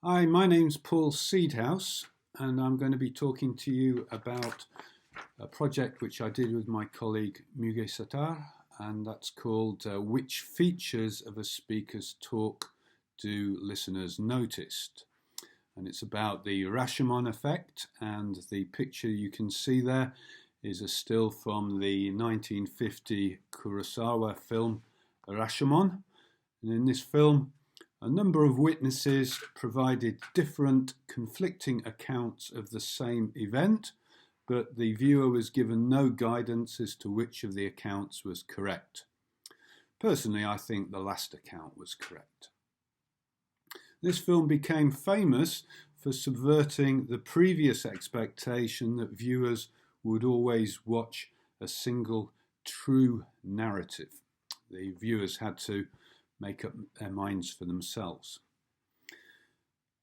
Hi, my name's Paul Seedhouse, and I'm going to be talking to you about a project which I did with my colleague Muge Sattar, and that's called Which Features of a Speaker's Talk Do Listeners Notice? And it's about the Rashomon effect, and the picture you can see there is a still from the 1950 Kurosawa film Rashomon. And in this film, a number of witnesses provided different conflicting accounts of the same event, but the viewer was given no guidance as to which of the accounts was correct. Personally, I think the last account was correct. This film became famous for subverting the previous expectation that viewers would always watch a single true narrative. The viewers had to make up their minds for themselves.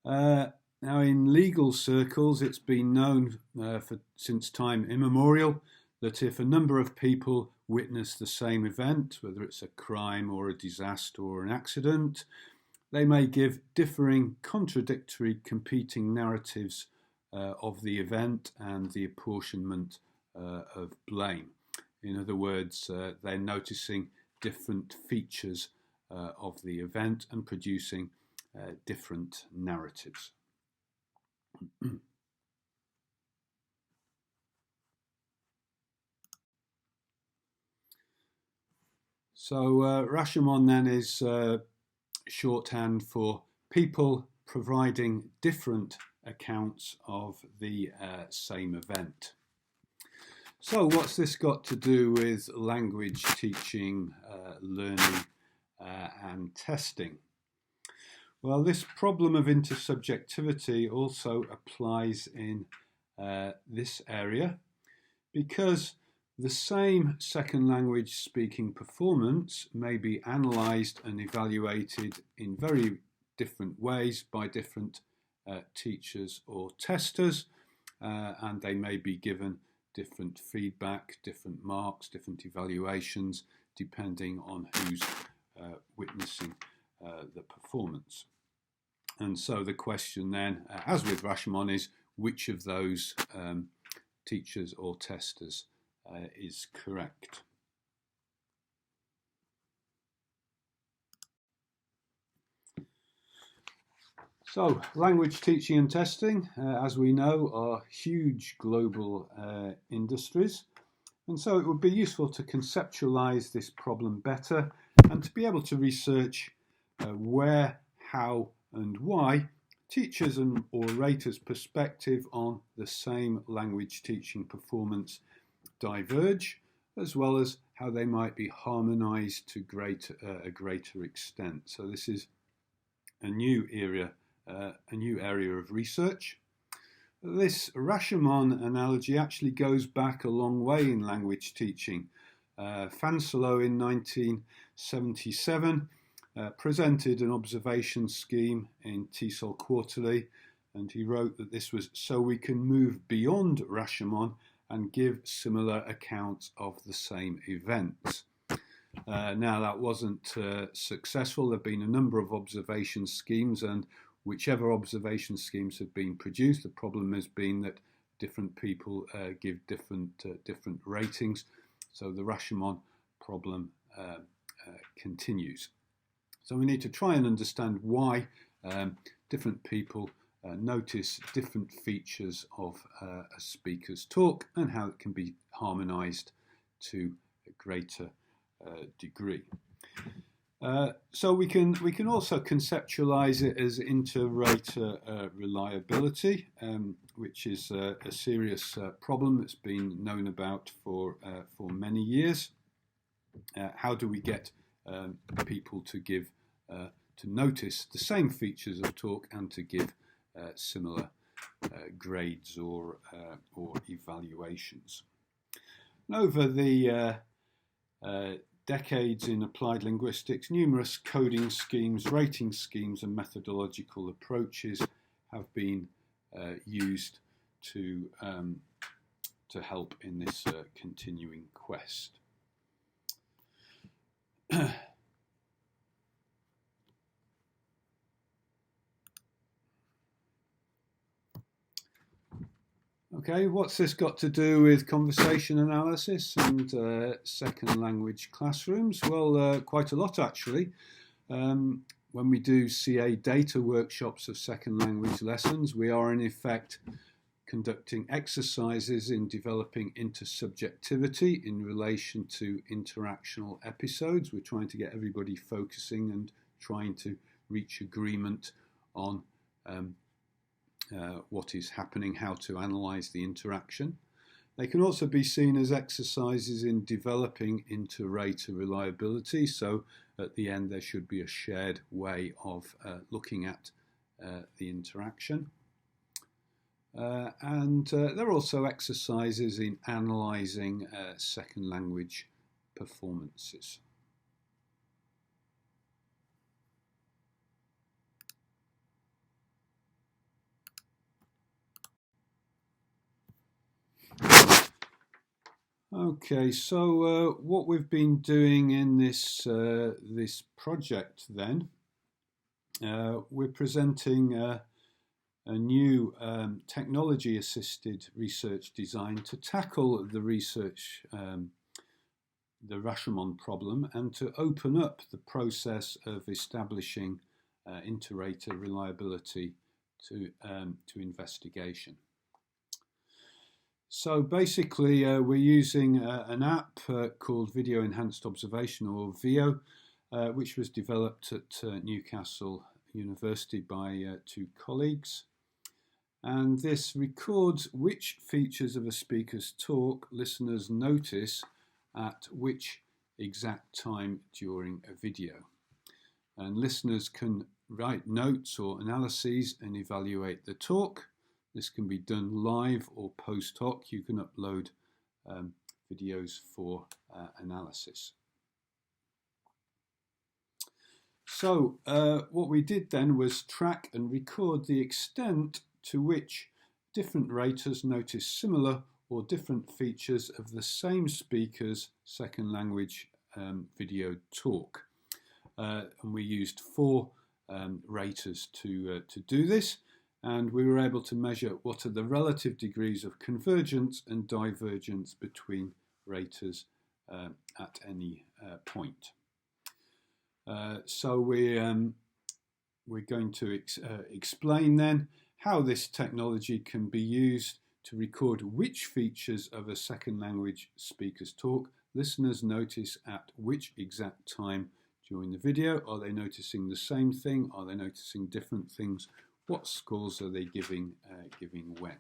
Now, in legal circles, it's been known since time immemorial that if a number of people witness the same event, whether it's a crime or a disaster or an accident, they may give differing, contradictory, competing narratives of the event and the apportionment of blame. In other words, they're noticing different features of the event and producing different narratives. So Rashomon then is shorthand for people providing different accounts of the same event. So what's this got to do with language teaching, learning and testing? Well, this problem of intersubjectivity also applies in this area, because the same second language speaking performance may be analysed and evaluated in very different ways by different teachers or testers, and they may be given different feedback, different marks, different evaluations, depending on who's witnessing the performance. And so the question then, as with Rashomon, is which of those teachers or testers is correct. So, language teaching and testing, as we know, are huge global industries. And so it would be useful to conceptualize this problem better and to be able to research where, how, and why teachers and orators' perspective on the same language teaching performance diverge, as well as how they might be harmonized to a greater extent. So this is a new area of research. This Rashomon analogy actually goes back a long way in language teaching. Fanslow in 1977 presented an observation scheme in TESOL Quarterly, and he wrote that this was so we can move beyond Rashomon and give similar accounts of the same events. Now, that wasn't successful. There have been a number of observation schemes, and whichever observation schemes have been produced, the problem has been that different people give different ratings. So the Rashomon problem continues. So we need to try and understand why different people notice different features of a speaker's talk and how it can be harmonized to a greater degree. So we can also conceptualize it as inter-rater reliability, which is a serious problem that's been known about for many years. How do we get people to notice the same features of talk and to give similar grades or evaluations? And over the decades in applied linguistics, numerous coding schemes, rating schemes, and methodological approaches have been used to help in this continuing quest. Okay, what's this got to do with conversation analysis and second language classrooms? Well, quite a lot actually. When we do CA data workshops of second language lessons, we are in effect conducting exercises in developing intersubjectivity in relation to interactional episodes. We're trying to get everybody focusing and trying to reach agreement on what is happening, how to analyse the interaction. They can also be seen as exercises in developing inter-rater reliability. So at the end there should be a shared way of looking at the interaction. And there are also exercises in analysing second language performances. Okay, so what we've been doing in this project then, we're presenting a new technology-assisted research design to tackle the research, the Rashomon problem, and to open up the process of establishing inter-rater reliability to investigation. So basically we're using an app called Video Enhanced Observation, or VIO, which was developed at Newcastle University by two colleagues. And this records which features of a speaker's talk listeners notice at which exact time during a video. And listeners can write notes or analyses and evaluate the talk. This can be done live or post hoc. You can upload videos for analysis. So what we did then was track and record the extent to which different raters notice similar or different features of the same speaker's second language video talk. And we used 4 raters to do this. And we were able to measure what are the relative degrees of convergence and divergence between raters at any point. So we're going to explain then how this technology can be used to record which features of a second language speaker's talk listeners notice at which exact time during the video. Are they noticing the same thing? Are they noticing different things? What scores are they giving when?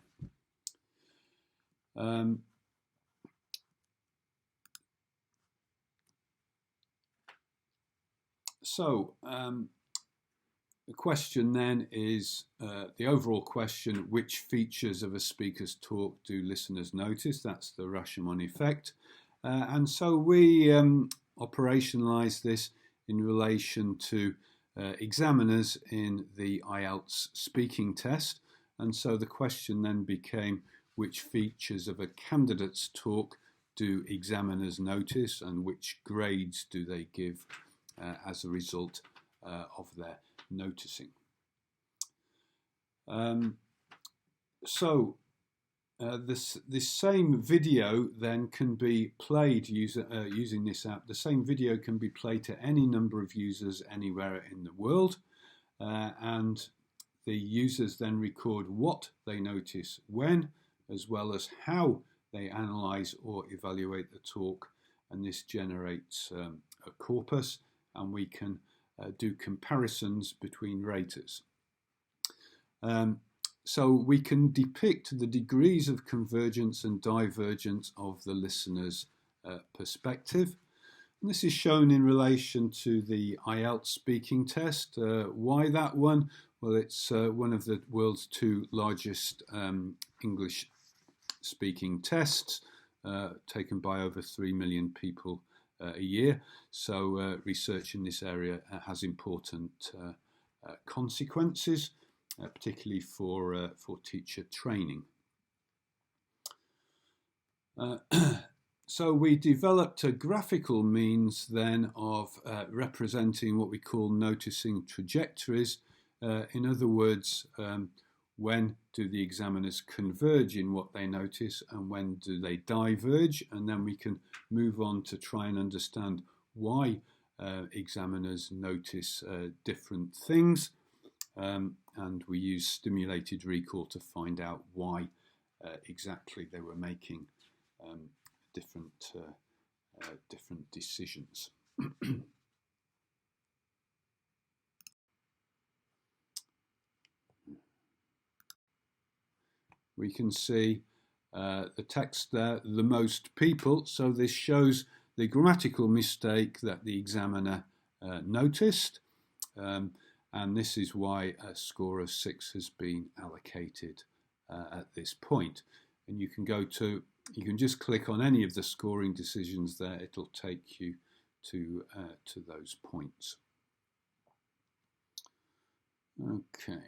The question then is the overall question: which features of a speaker's talk do listeners notice? That's the Rashomon effect. And so we operationalize this in relation to examiners in the IELTS speaking test. And so the question then became, which features of a candidate's talk do examiners notice, and which grades do they give as a result of their noticing? This same video then can be played using this app. The same video can be played to any number of users anywhere in the world, and the users then record what they notice when, as well as how they analyse or evaluate the talk, and this generates a corpus, and we can do comparisons between raters. So we can depict the degrees of convergence and divergence of the listener's perspective. And this is shown in relation to the IELTS speaking test. Why that one? Well, it's one of the world's 2 largest English speaking tests, taken by over 3 million people a year. So research in this area has important consequences, particularly for teacher training. So we developed a graphical means then of representing what we call noticing trajectories. In other words, when do the examiners converge in what they notice and when do they diverge, and then we can move on to try and understand why examiners notice different things, and we use stimulated recall to find out why exactly they were making different decisions. We can see the text there, the most people, so this shows the grammatical mistake that the examiner noticed, and this is why a score of 6 has been allocated at this point. And you can just click on any of the scoring decisions there, it'll take you to those points. Okay.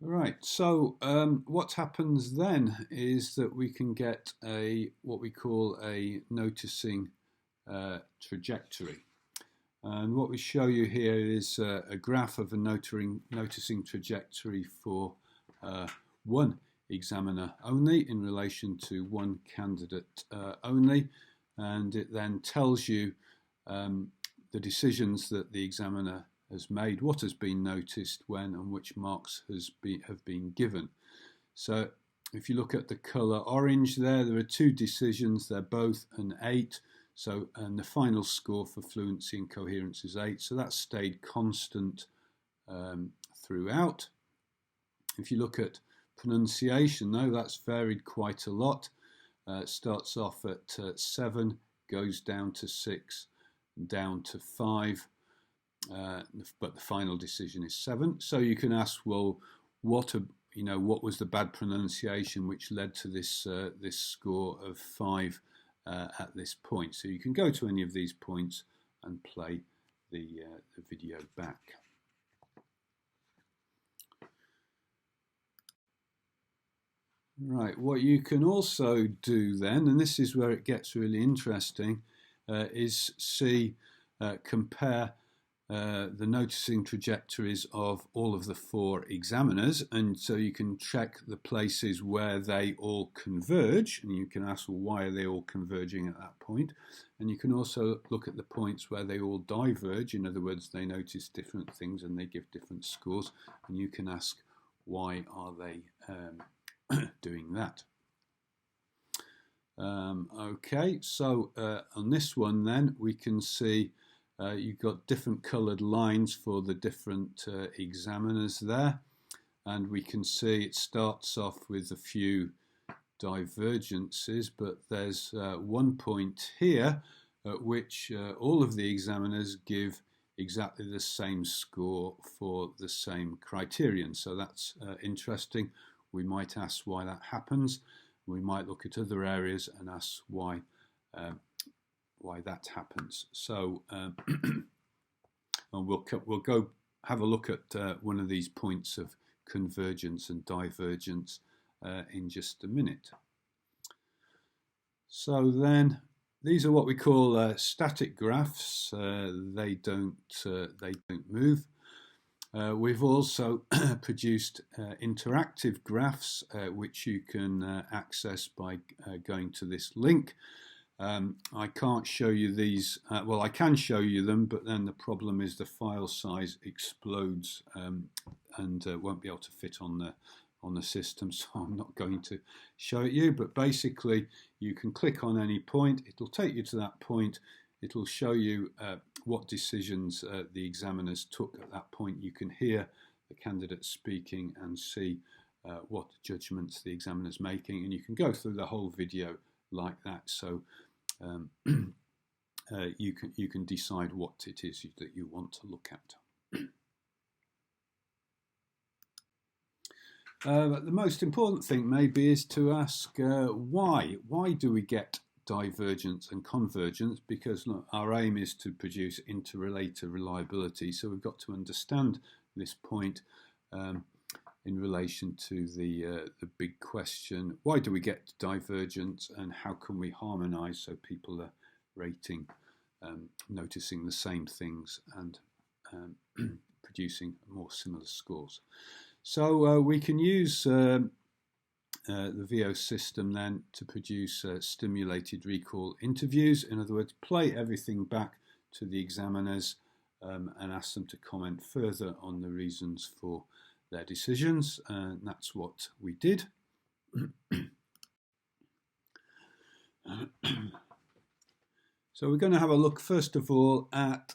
Right, so what happens then is that we can get what we call a noticing trajectory. And what we show you here is a graph of a noticing trajectory for one examiner only in relation to one candidate only, and it then tells you the decisions that the examiner has made, what has been noticed when, and which marks have been given. So if you look at the colour orange there are 2 decisions, they're both an 8, so, and the final score for fluency and coherence is 8, so that's stayed constant throughout. If you look at pronunciation though, that's varied quite a lot. It starts off at 7, goes down to 6, down to 5, but the final decision is 7. So you can ask, well, what was the bad pronunciation which led to this this score of 5 at this point? So you can go to any of these points and play the video back. Right, what you can also do then, and this is where it gets really interesting, is compare the noticing trajectories of all of the 4 examiners, and so you can check the places where they all converge, and you can ask, well, why are they all converging at that point? And you can also look at the points where they all diverge, in other words, they notice different things and they give different scores, and you can ask, why are they doing that? Okay, so on this one then we can see you've got different coloured lines for the different examiners there, and we can see it starts off with a few divergences, but there's one point here at which all of the examiners give exactly the same score for the same criterion, so that's interesting. We might ask why that happens. We might look at other areas and ask why that happens. So and we'll go have a look at one of these points of convergence and divergence in just a minute. So then these are what we call static graphs. They don't move. We've also produced interactive graphs which you can access by going to this link. I can't show you these, well, I can show you them, but then the problem is the file size explodes and won't be able to fit on the system, so I'm not going to show it you. But basically you can click on any point, it'll take you to that point, it'll show you what decisions the examiners took at that point. You can hear the candidate speaking and see what judgments the examiner's making, and you can go through the whole video like that. So you can decide what it is that you want to look at. But the most important thing maybe is to ask why. Why do we get divergence and convergence? Because look, our aim is to produce interrelator reliability, so we've got to understand this point in relation to the big question, why do we get divergence and how can we harmonise so people are rating noticing the same things and producing more similar scores. So we can use the VO system then to produce stimulated recall interviews. In other words, play everything back to the examiners and ask them to comment further on the reasons for their decisions, and that's what we did. So we're going to have a look first of all at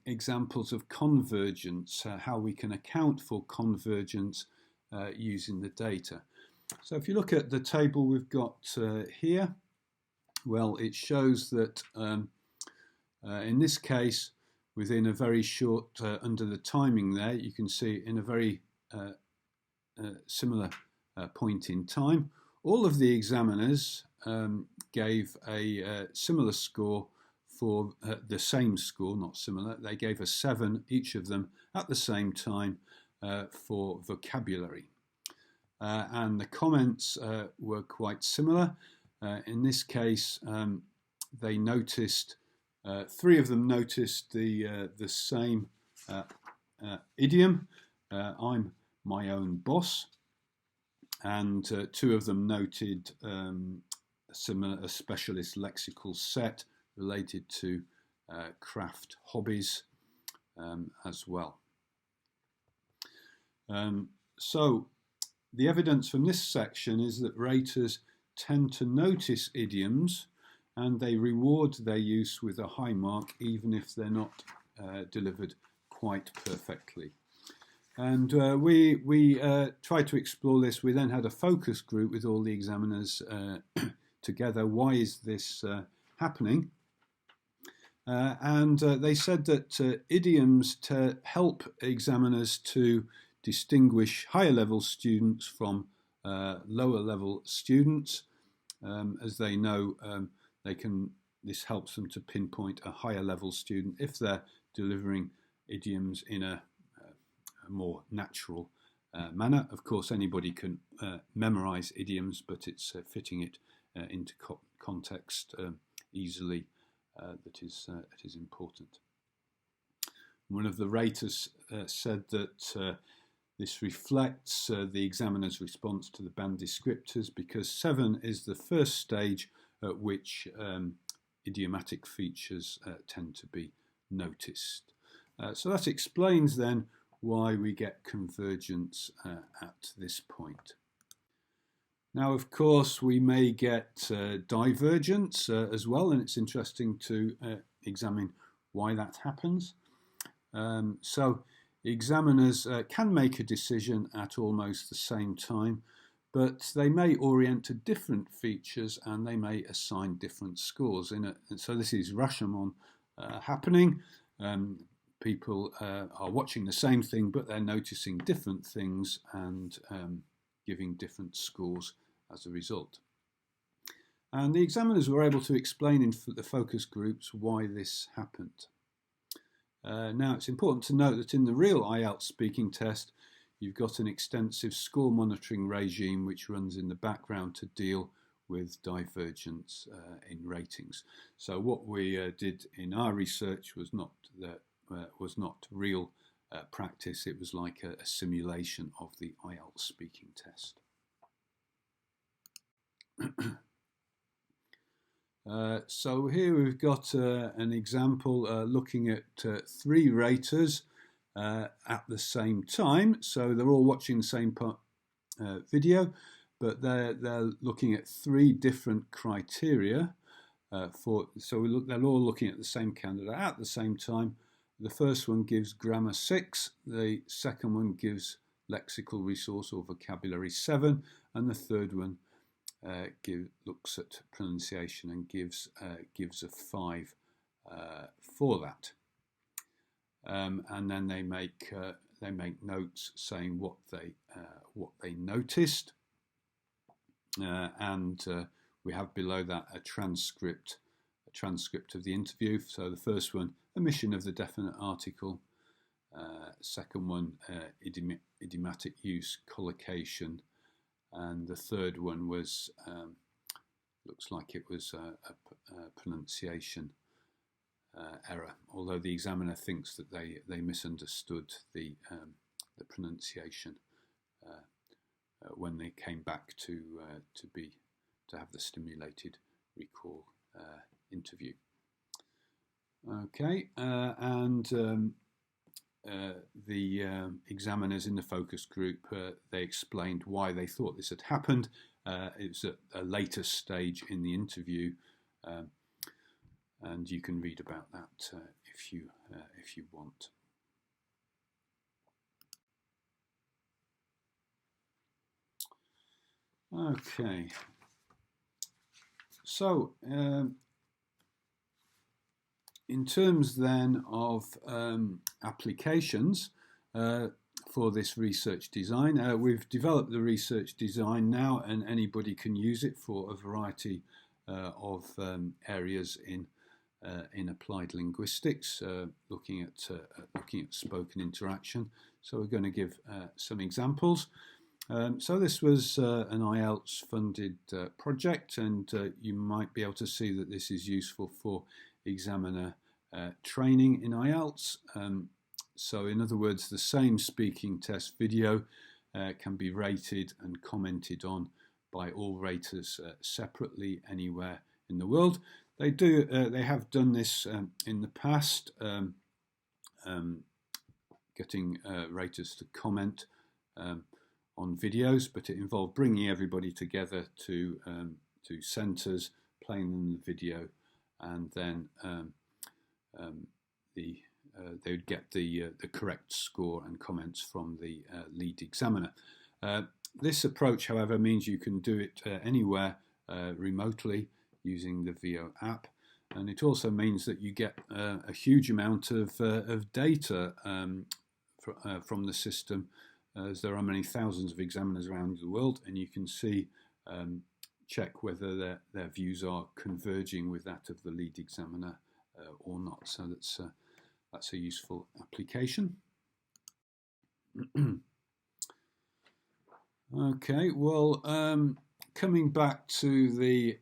examples of convergence, how we can account for convergence using the data. So if you look at the table we've got here, well, it shows that in this case, within a very short, under the timing there, you can see in a very similar point in time, all of the examiners gave a similar score for the same score, not similar. They gave a 7, each of them, at the same time for vocabulary. And the comments were quite similar. In this case, they noticed, 3 of them noticed the same idiom, I'm my own boss, and 2 of them noted a specialist lexical set related to craft hobbies as well. So the evidence from this section is that raters tend to notice idioms and they reward their use with a high mark even if they're not delivered quite perfectly. And we tried to explore this. We then had a focus group with all the examiners together. Why is this happening? And they said that idioms help examiners to distinguish higher level students from lower level students. As they know, this helps them to pinpoint a higher level student if they're delivering idioms in a more natural manner. Of course, anybody can memorize idioms, but it's fitting it into context easily that is important. One of the raters said that this reflects the examiner's response to the band descriptors, because 7 is the first stage at which idiomatic features tend to be noticed. So that explains then why we get convergence at this point. Now, of course, we may get divergence as well, and it's interesting to examine why that happens. So examiners can make a decision at almost the same time, but they may orient to different features and they may assign different scores in it. And so this is Rashomon happening. People are watching the same thing, but they're noticing different things and giving different scores as a result. And the examiners were able to explain in the focus groups why this happened. Now, it's important to note that in the real IELTS speaking test, you've got an extensive score monitoring regime which runs in the background to deal with divergence in ratings. So what we did in our research was not real practice. It was like a simulation of the IELTS speaking test. So here we've got an example looking at 3 raters at the same time. So they're all watching the same video, but they're looking at 3 different criteria. They're all looking at the same candidate at the same time. The first one gives grammar 6, the second one gives lexical resource or vocabulary 7, and the third one looks at pronunciation and gives a 5 for that. And then they make notes saying what they noticed, and we have below that a transcript of the interview. So the first one, omission of the definite article. Second one, idiomatic use, collocation. And the third one was, looks like it was a pronunciation error, although the examiner thinks that they misunderstood the pronunciation when they came back to have the stimulated recall interview. Okay, and the examiners in the focus group, they explained why they thought this had happened. It was at a later stage in the interview, and you can read about that if you want. Okay, so in terms then of applications for this research design, we've developed the research design now, and anybody can use it for a variety of areas in applied linguistics, looking at spoken interaction. So we're going to give some examples. So this was an IELTS funded project, and you might be able to see that this is useful for examiner training in IELTS. So in other words, the same speaking test video can be rated and commented on by all raters separately anywhere in the world. They have done this in the past, getting raters to comment on videos, but it involved bringing everybody together to centres, playing them the video, and then they would get the correct score and comments from the lead examiner. This approach, however, means you can do it anywhere remotely using the VO app, and it also means that you get a huge amount of data from the system, as there are many thousands of examiners around the world, and you can see, check whether their views are converging with that of the lead examiner or not. So that's a useful application. Okay, well, coming back to the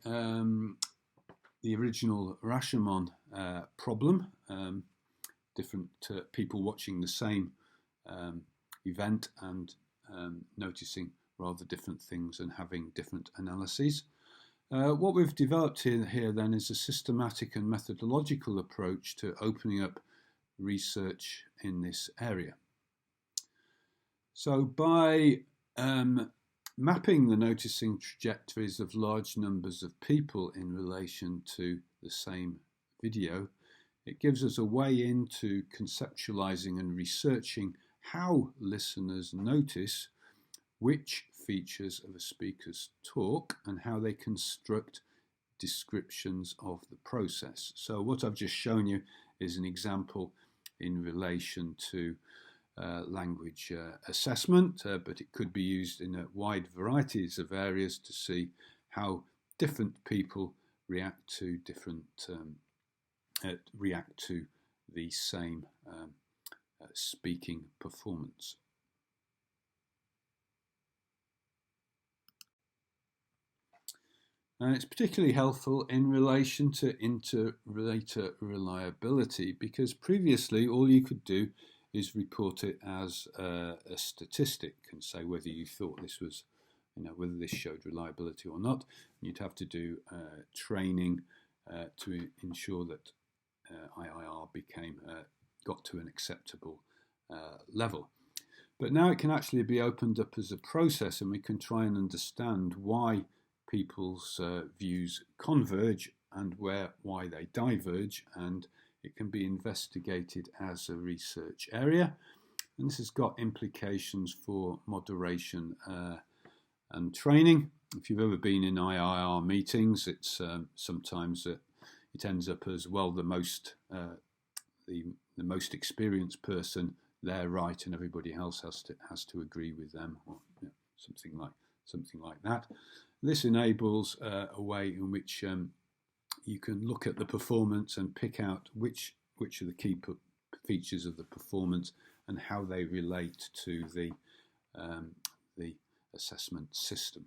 original Rashomon problem, different people watching the same event and noticing rather different things and having different analyses. What we've developed here then is a systematic and methodological approach to opening up research in this area. So by mapping the noticing trajectories of large numbers of people in relation to the same video, it gives us a way into conceptualizing and researching how listeners notice which features of a speaker's talk and how they construct descriptions of the process. So what I've just shown you is an example in relation to language assessment, but it could be used in a wide varieties of areas to see how different people react to the same speaking performance. And it's particularly helpful in relation to inter-rater reliability, because previously all you could do is report it as a statistic and say whether you thought this was, whether this showed reliability or not. You'd have to do training to ensure that IIR got to an acceptable level. But now it can actually be opened up as a process, and we can try and understand why people's views converge and why they diverge, and it can be investigated as a research area. And this has got implications for moderation and training. If you've ever been in IIR meetings, it's sometimes it ends up as, well, the most experienced person, they're right, and everybody else has to agree with them, or something like that. This enables a way in which you can look at the performance and pick out which are the key features of the performance and how they relate to the assessment system.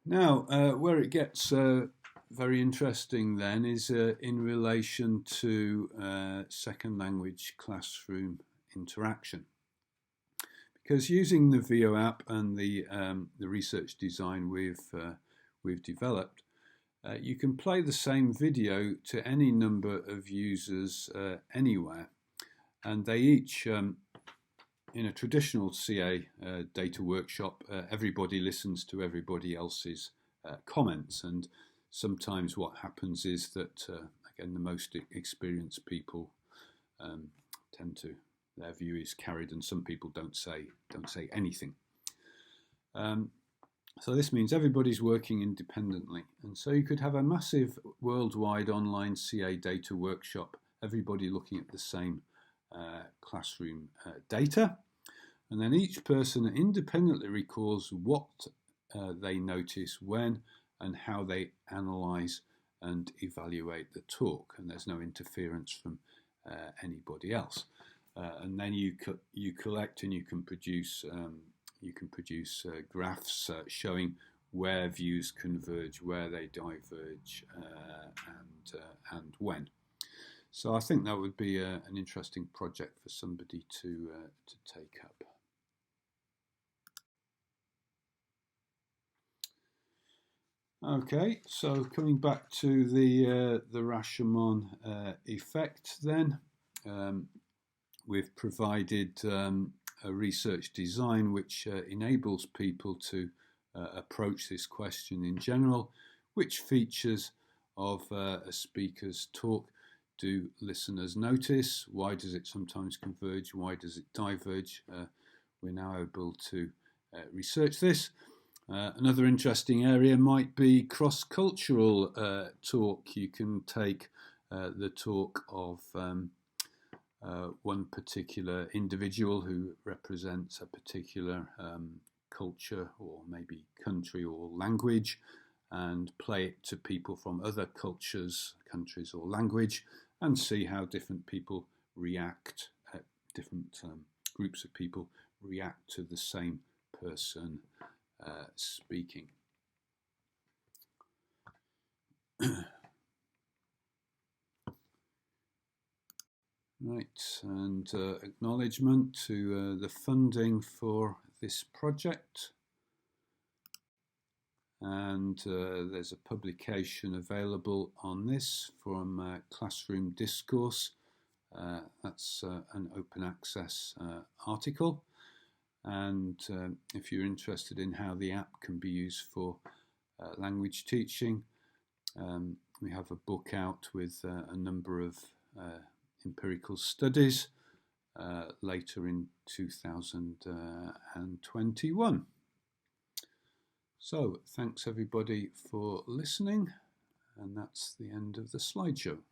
Now, where it gets very interesting then is in relation to second language classroom interaction. Because using the VO app and the research design we've developed, you can play the same video to any number of users anywhere, and they each, in a traditional CA data workshop, everybody listens to everybody else's comments, and sometimes what happens is that, again, the most experienced people tend to, their view is carried, and some people don't say anything. So this means everybody's working independently, and so you could have a massive worldwide online CA data workshop, everybody looking at the same classroom data, and then each person independently records what they notice, when, and how they analyse and evaluate the talk, and there's no interference from anybody else. And then you collect and you can produce graphs showing where views converge, where they diverge, and when. So I think that would be an interesting project for somebody to take up. Okay, so coming back to the Rashomon effect then. We've provided a research design which enables people to approach this question in general. Which features of a speaker's talk do listeners notice? Why does it sometimes converge? Why does it diverge? We're now able to research this. Another interesting area might be cross-cultural talk. You can take the talk of one particular individual who represents a particular culture or maybe country or language, and play it to people from other cultures, countries or language, and see how different people react, different groups of people react to the same person speaking. Right, and acknowledgement to the funding for this project. And there's a publication available on this from Classroom Discourse. That's an open access article. And if you're interested in how the app can be used for language teaching, we have a book out with a number of empirical studies later in 2021. So thanks everybody for listening, and that's the end of the slideshow.